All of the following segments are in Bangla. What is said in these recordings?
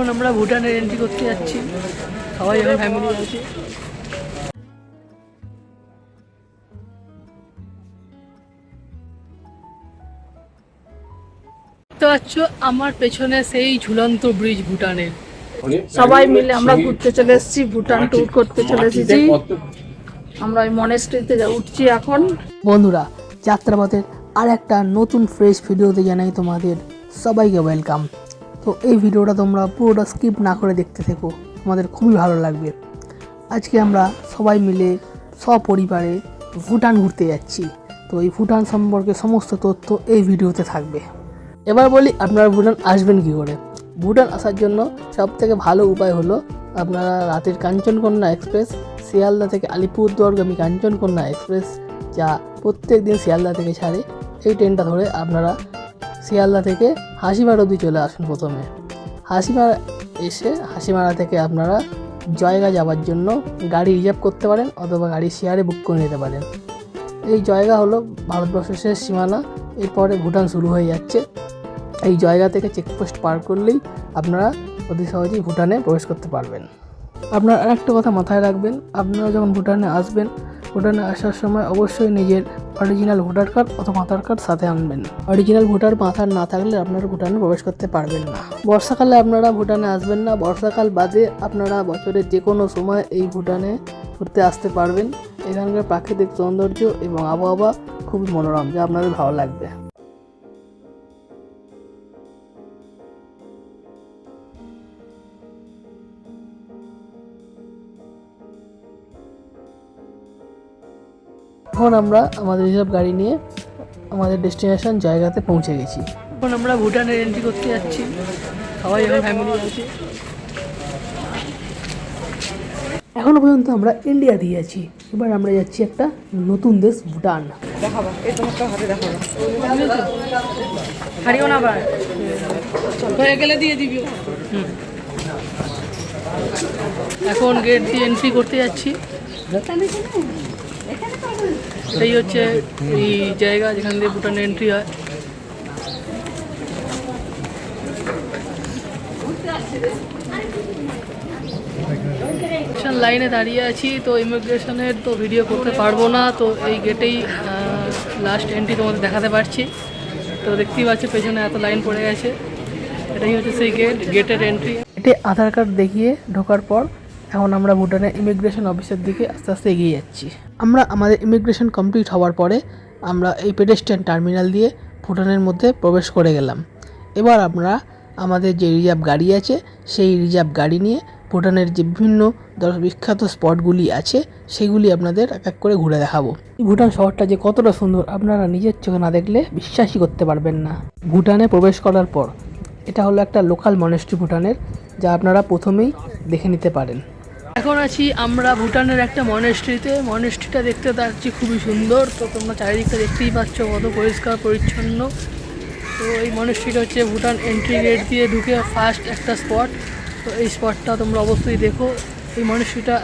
এখন আমরা ভুটানের এন্ট্রি করতে যাচ্ছি, সবাই আমার ফ্যামিলি আছে। দেখতে পাচ্ছ আমার পেছনে সেই ঝুলন্ত ব্রিজ ভুটানের। সবাই মিলে আমরা ঘুরতে চলে এসেছি, ভুটান ট্যুর করতে চলে এসেছি। আমরা ওই মনেস্ট্রিতে উঠছি এখন। বন্ধুরা, যাত্রাপথের আর একটা নতুন ফ্রেশ ভিডিওতে জানাই তোমাদের সবাইকে ওয়েলকাম। তো এই ভিডিওটা তোমরা পুরোটা স্কিপ না করে দেখতে থেকো, তোমাদের খুবই ভালো লাগবে। আজকে আমরা সবাই মিলে সপরিবারে ভুটান ঘুরতে যাচ্ছি। তো এই ভুটান সম্পর্কে সমস্ত তথ্য এই ভিডিওতে থাকবে। এবার বলি আপনারা ভুটান আসবেন কী করে। ভুটান আসার জন্য সবথেকে ভালো উপায় হলো আপনারা রাতের কাঞ্চনকন্যা এক্সপ্রেস, শিয়ালদা থেকে আলিপুরদুয়ারগামী কাঞ্চনকন্যা এক্সপ্রেস, যা প্রত্যেক দিন শিয়ালদা থেকে ছাড়ে, এই ট্রেনটা ধরে আপনারা শিয়ালদা থেকে হাসিমারা অবধি চলে আসুন। প্রথমে হাসিমারা এসে হাসিমারা থেকে আপনারা জয়গা যাওয়ার জন্য গাড়ি রিজার্ভ করতে পারেন অথবা গাড়ি শেয়ারে বুক করে নিতে পারেন। এই জয়গা হলো ভারতবর্ষের শেষ সীমানা, এরপরে ভুটান শুরু হয়ে যাচ্ছে। এই জায়গা থেকে চেকপোস্ট পার করলেই আপনারা অতি সহজেই ভুটানে প্রবেশ করতে পারবেন। আপনারা আরেকটা কথা মাথায় রাখবেন, আপনারা যখন ভুটানে আসবেন, ভুটানে আসার সময় অবশ্যই নিজের অরিজিনাল ভোটার কার্ড অথবা আধার কার্ড সাথে আনবেন। অরিজিনাল ভোটার আধার না থাকলে আপনারা ভুটানে প্রবেশ করতে পারবেন না। বর্ষাকালে আপনারা ভুটানে আসবেন না, বর্ষাকাল বাদে আপনারা বছরের যে কোনো সময় এই ভুটানে ঘুরতে আসতে পারবেন। এখানকার প্রাকৃতিক সৌন্দর্য এবং আবহাওয়া খুবই মনোরম, যা আপনাদের ভালো লাগবে। এখন আমরা আমাদের রিজার্ভ গাড়ি নিয়ে আমাদের ডেস্টিনেশন জায়গাতে পৌঁছে গেছি। এখন আমরা ভুটানের এন্ট্রি করতে যাচ্ছি, সবাই আমার ফ্যামিলি আছে। এখনো পর্যন্ত আমরা ইন্ডিয়া দিয়ে আছি, এবার আমরা যাচ্ছি একটা নতুন দেশ ভুটান। দেখাবো, এই তোমাকে হাতে দেখাবো, হারিও না আবার, হয়ে গেলে দিয়ে দিবি। এখন গেট দিয়ে এন্ট্রি করতে যাচ্ছি। এই হচ্ছে এই জায়গা যেখান দিয়ে ভুটানে এন্ট্রি হয়। লাইনে দাঁড়িয়ে আছি, তো ইমিগ্রেশনের তো ভিডিও করতে পারবো না, তো এই গেটেই লাস্ট এন্ট্রি তোমাদের দেখাতে পারছি। তো দেখতেই পাচ্ছি পেছনে এত লাইন পড়ে গেছে, এটাই হচ্ছে সেই গেটের এন্ট্রি। এটি আধার কার্ড দেখিয়ে ঢোকার পর এখন আমরা ভুটানের ইমিগ্রেশন অফিসের দিকে আস্তে আস্তে এগিয়ে যাচ্ছি। আমরা আমাদের ইমিগ্রেশন কমপ্লিট হওয়ার পরে আমরা এই পেডেস্ট্রিয়ান টার্মিনাল দিয়ে ভুটানের মধ্যে প্রবেশ করে গেলাম। এবার আমরা আমাদের যে রিজার্ভ গাড়ি আছে সেই রিজার্ভ গাড়ি নিয়ে ভুটানের যে বিভিন্ন বিখ্যাত স্পটগুলি আছে সেগুলি আপনাদের এক এক করে ঘুরে দেখাবো। ভুটান শহরটা যে কতটা সুন্দর আপনারা নিজের চোখে না দেখলে বিশ্বাসই করতে পারবেন না। ভুটানে প্রবেশ করার পর এটা হলো একটা লোকাল মনেস্ট্রি ভুটানের, যা আপনারা প্রথমেই দেখে নিতে পারেন। এখন আছি আমরা ভুটানের একটা মনেস্ট্রিতে। মনেস্ট্রিটা দেখতে পাচ্ছি খুবই সুন্দর, তো তোমরা চারিদিকটা দেখতেই পাচ্ছ কত পরিষ্কার পরিচ্ছন্ন। তো এই মনেস্ট্রিটা হচ্ছে ভুটান এন্ট্রি গেট দিয়ে ঢুকে ফার্স্ট একটা স্পট। তো এই স্পটটা তোমরা অবশ্যই দেখো। এই মনেস্ট্রিটা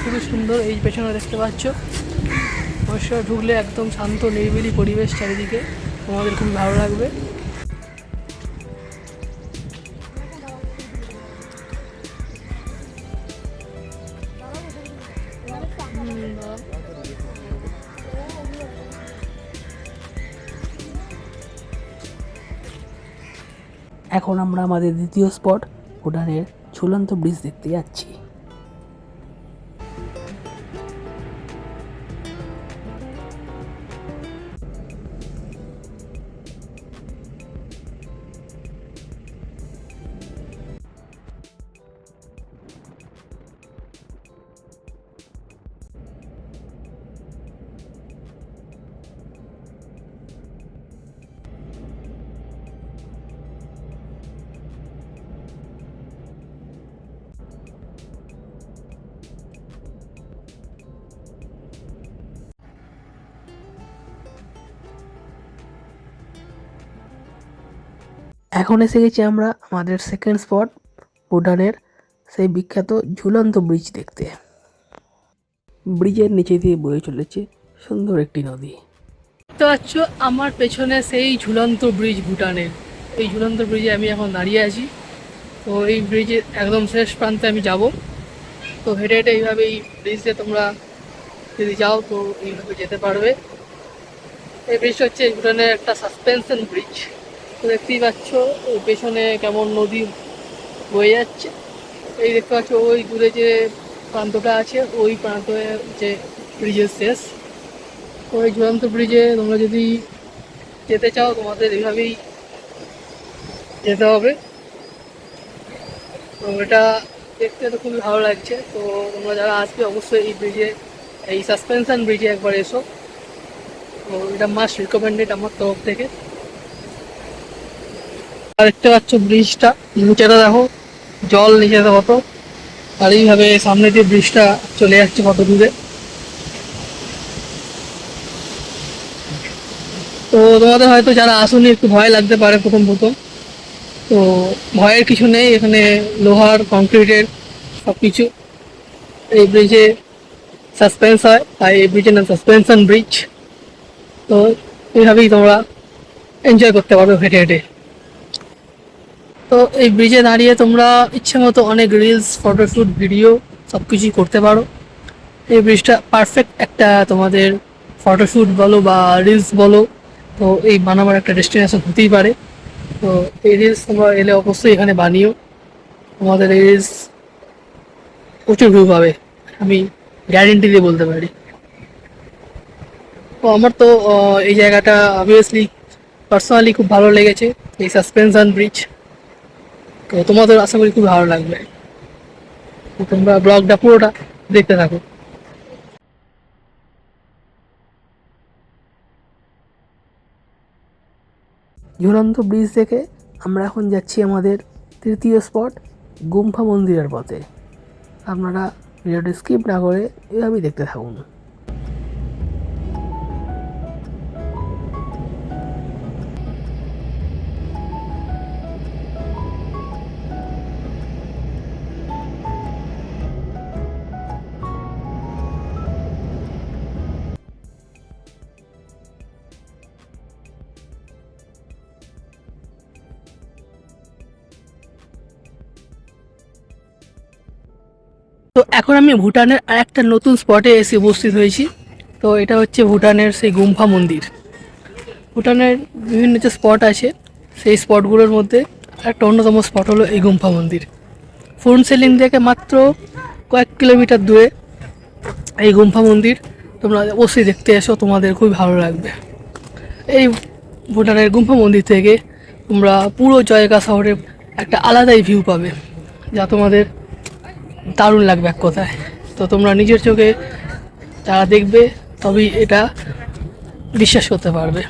খুবই সুন্দর, এই পেছনে দেখতে পাচ্ছ। মনেস্ট্রিটা ঢুকলে একদম শান্ত নিরিবিলি পরিবেশ চারিদিকে, তোমাদের খুবই ভালো লাগবে। এখন আমরা আমাদের দ্বিতীয় স্পট ভুটানের ঝুলন্ত ব্রিজ দেখতে যাচ্ছি। এখন এসে গেছি আমরা আমাদের সেকেন্ড স্পট ভুটানের সেই বিখ্যাত ঝুলন্ত ব্রিজ দেখতে। ব্রিজের নিচে দিয়ে বয়ে চলেছে সুন্দর একটি নদী। দেখতে পাচ্ছ আমার পেছনে সেই ঝুলন্ত ব্রিজ ভুটানের। এই ঝুলন্ত ব্রিজে আমি এখন দাঁড়িয়ে আছি। তো এই ব্রিজের একদম শেষ প্রান্তে আমি যাব। তো হেঁটে হেঁটে এইভাবে এই ব্রিজে তোমরা যদি যাও তো এইভাবে যেতে পারবে। এই ব্রিজটা হচ্ছে ভুটানের একটা সাসপেনশন ব্রিজ। তো দেখতেই পাচ্ছ ওই পেছনে কেমন নদী বয়ে যাচ্ছে। এই দেখতে পাচ্ছ ওই দূরে যে প্রান্তটা আছে ওই প্রান্তে যে ব্রিজের শেষ। তো ওই ঝুলন্ত ব্রিজে তোমরা যদি যেতে চাও তোমাদের এইভাবেই যেতে হবে। তো এটা দেখতে তো খুবই ভালো লাগছে। তো তোমরা যারা আসবে অবশ্যই এই ব্রিজে, এই সাসপেনশন ব্রিজে একবার এসো। তো এটা মাস্ট রিকমেন্ডেড আমার তরফ থেকে। আর দেখতে পাচ্ছ ব্রিজটা নিচেটা দেখো, জল নিচেতে কত, আর এইভাবে সামনে দিয়ে ব্রিজটা চলে যাচ্ছে কত দূরে। তো তোমাদের হয়তো যারা আসুনি একটু ভয় লাগতে পারে প্রথম প্রথম। তো ভয়ের কিছু নেই, এখানে লোহার কংক্রিটের সব কিছু। এই ব্রিজে সাসপেন্স হয় তাই এই ব্রিজের নাম সাসপেনশন ব্রিজ। তো এইভাবেই তোমরা এনজয় করতে পারবে হেঁটে হেঁটে। তো এই ব্রিজে দাঁড়িয়ে তোমরা ইচ্ছে মতো অনেক রিলস, ফটোশ্যুট, ভিডিও সব কিছুই করতে পারো। এই ব্রিজটা পারফেক্ট একটা তোমাদের ফটোশ্যুট বলো বা রিলস বলো, তো এই বানাবার একটা ডেস্টিনেশন হতেই পারে। তো এই রিলস তোমরা এলে অবশ্যই এখানে বানিও, তোমাদের এই রিলস প্রচুর ভিউ পাবে, আমি গ্যারেন্টি দিয়ে বলতে পারি। তো আমার তো এই জায়গাটা অবভিয়াসলি পার্সোনালি খুব ভালো লেগেছে, এই সাসপেনশন ব্রিজ। তো তোমাদের আশা করি খুব ভালো লাগবে। তো তোমরা ব্লগটা পুরোটা দেখতে থাকো। ঝুলন্ত ব্রিজ থেকে আমরা এখন যাচ্ছি আমাদের তৃতীয় স্পট গুম্ফা মন্দিরের পথে। আপনারা ভিডিওটি স্কিপ না করে এভাবেই দেখতে থাকুন। তো এখন আমি ভুটানের আর একটা নতুন স্পটে এসে উপস্থিত হয়েছি। তো এটা হচ্ছে ভুটানের সেই গুম্ফা মন্দির। ভুটানের বিভিন্ন যে স্পট আছে সেই স্পটগুলোর মধ্যে একটা অন্যতম স্পট হলো এই গুম্ফা মন্দির। ফোন সেলিং থেকে মাত্র কয়েক কিলোমিটার দূরে এই গুম্ফা মন্দির। তোমরা অবশ্যই দেখতে এসো, তোমাদের খুবই ভালো লাগবে। এই ভুটানের গুম্ফা মন্দির থেকে তোমরা পুরো জয়গা শহরের একটা আলাদাই ভিউ পাবে, যা তোমাদের দারুণ লাগবে এক কথায়। তো তোমরা নিজের চোখে যারা দেখবে তবেই এটা বিশ্বাস করতে পারবে।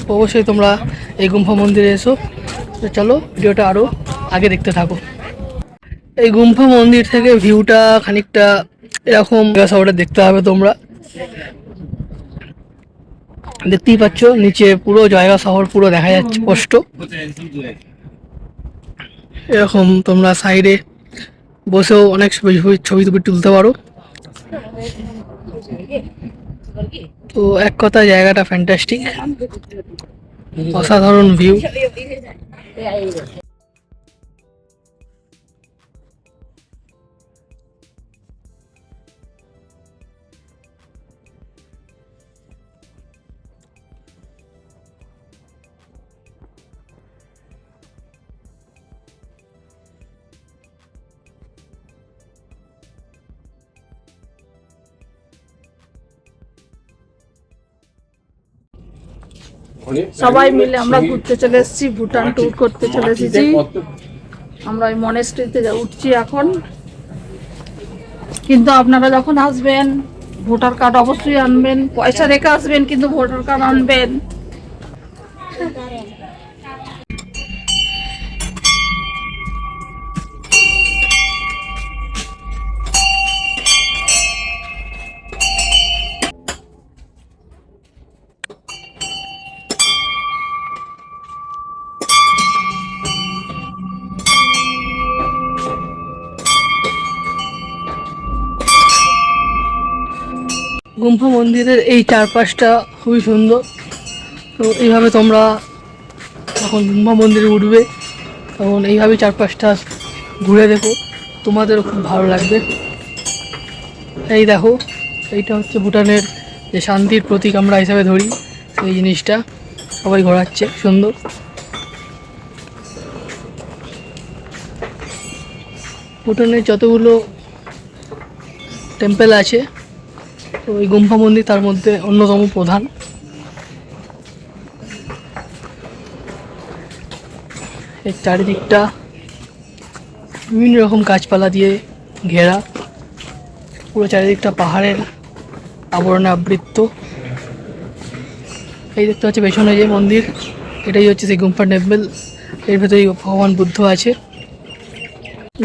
তো অবশ্যই তোমরা এই গুম্ফা মন্দিরে এসো। তো চলো ভিডিওটা আরও আগে দেখতে থাকো। এই গুম্ফা মন্দির থেকে ভিউটা খানিকটা এরকম শহরে দেখতে হবে। তোমরা দেখতেই পাচ্ছ নিচে পুরো জায়গা শহর পুরো দেখা যাচ্ছে স্পষ্ট। এরকম তোমরা সাইডে বসেও অনেক ছবি তুলতে পারো। তো এক কথা জায়গাটা ফ্যান্টাস্টিক, অসাধারণ ভিউ। সবাই মিলে আমরা ঘুরতে চলে এসেছি, ভুটান ট্যুর করতে চলে এসেছি। আমরা ওই মনেস্ট্রিতে উঠছি এখন। কিন্তু আপনারা যখন আসবেন ভোটার কার্ড অবশ্যই আনবেন, পয়সা রেখে আসবেন কিন্তু ভোটার কার্ড আনবেন। গুম্ফা মন্দিরের এই চারপাশটা খুবই সুন্দর। তো এইভাবে তোমরা যখন গুম্ফা মন্দিরে উঠবে তখন এইভাবেই চারপাশটা ঘুরে দেখো, তোমাদেরও খুব ভালো লাগবে। এই দেখো, এইটা হচ্ছে ভুটানের যে শান্তির প্রতীক আমরা হিসাবে ধরি, সেই জিনিসটা সবাই ঘোরাচ্ছে সুন্দর। ভুটানের যতগুলো টেম্পল আছে, তো এই গুম্ফা মন্দির তার মধ্যে অন্যতম প্রধান। এর চারিদিকটা বিভিন্ন রকম গাছপালা দিয়ে ঘেরা, পুরো চারিদিকটা পাহাড়ের আবরণে আবৃত। এই দেখতে হচ্ছে পেছনে যে মন্দির, এটাই হচ্ছে সেই গুম্ফা টেম্পল। এর ভেতরেই ভগবান বুদ্ধ আছে।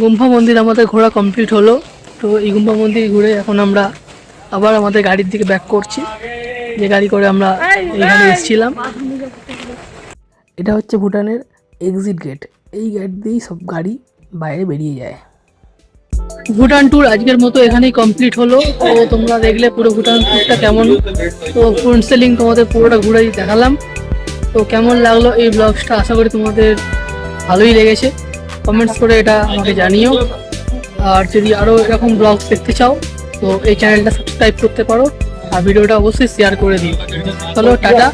গুম্ফা মন্দির আমাদের ঘোরা কমপ্লিট হলো। তো এই গুম্ফা মন্দির ঘুরে এখন আমরা আবার আমাদের গাড়ির দিকে ব্যাক করছি, যে গাড়ি করে আমরা এখানে এসেছিলাম। এটা হচ্ছে ভুটানের এক্সিট গেট। এই গেট দিয়েই সব গাড়ি বাইরে বেরিয়ে যায়। ভুটান ট্যুর আজকের মতো এখানেই কমপ্লিট হলো। তো তোমরা দেখলে পুরো ভুটান ট্যুরটা কেমন। তো ফ্রন্ট লিঙ্ক তোমাদের পুরোটা ঘুরেই দেখালাম। তো কেমন লাগলো এই ব্লগসটা, আশা করি তোমাদের ভালোই লেগেছে। কমেন্টস করে এটা আমাকে জানিও। আর যদি আরও এরকম ব্লগস দেখতে চাও তো এই চ্যানেলটা সাবস্ক্রাইব করতে পারো, আর ভিডিওটা অবশ্যই শেয়ার করে দিও। চলো টাটা।